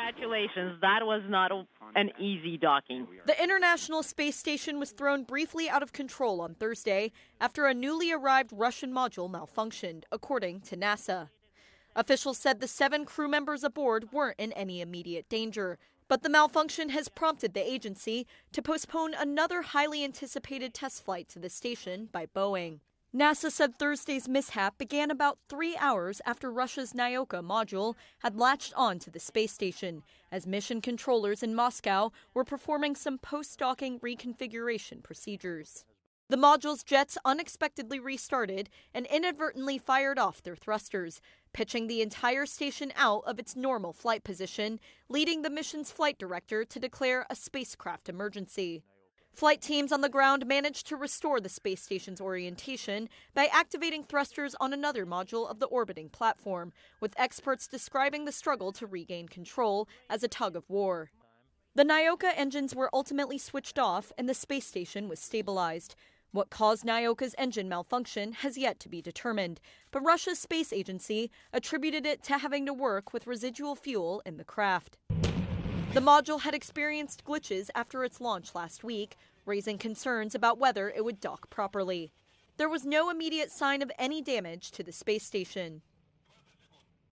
Congratulations. That was not an easy docking. The International Space Station was thrown briefly out of control on Thursday after a newly arrived Russian module malfunctioned, according to NASA. Officials said the 7 crew members aboard weren't in any immediate danger, but the malfunction has prompted the agency to postpone another highly anticipated test flight to the station by Boeing. NASA said Thursday's mishap began about 3 hours after Russia's Nyoka module had latched on to the space station, as mission controllers in Moscow were performing some post-docking reconfiguration procedures. The module's jets unexpectedly restarted and inadvertently fired off their thrusters, pitching the entire station out of its normal flight position, leading the mission's flight director to declare a spacecraft emergency. Flight teams on the ground managed to restore the space station's orientation by activating thrusters on another module of the orbiting platform, with experts describing the struggle to regain control as a tug of war. The Nyoka engines were ultimately switched off and the space station was stabilized. What caused Nyoka's engine malfunction has yet to be determined, but Russia's space agency attributed it to having to work with residual fuel in the craft. The module had experienced glitches after its launch last week, raising concerns about whether it would dock properly. There was no immediate sign of any damage to the space station.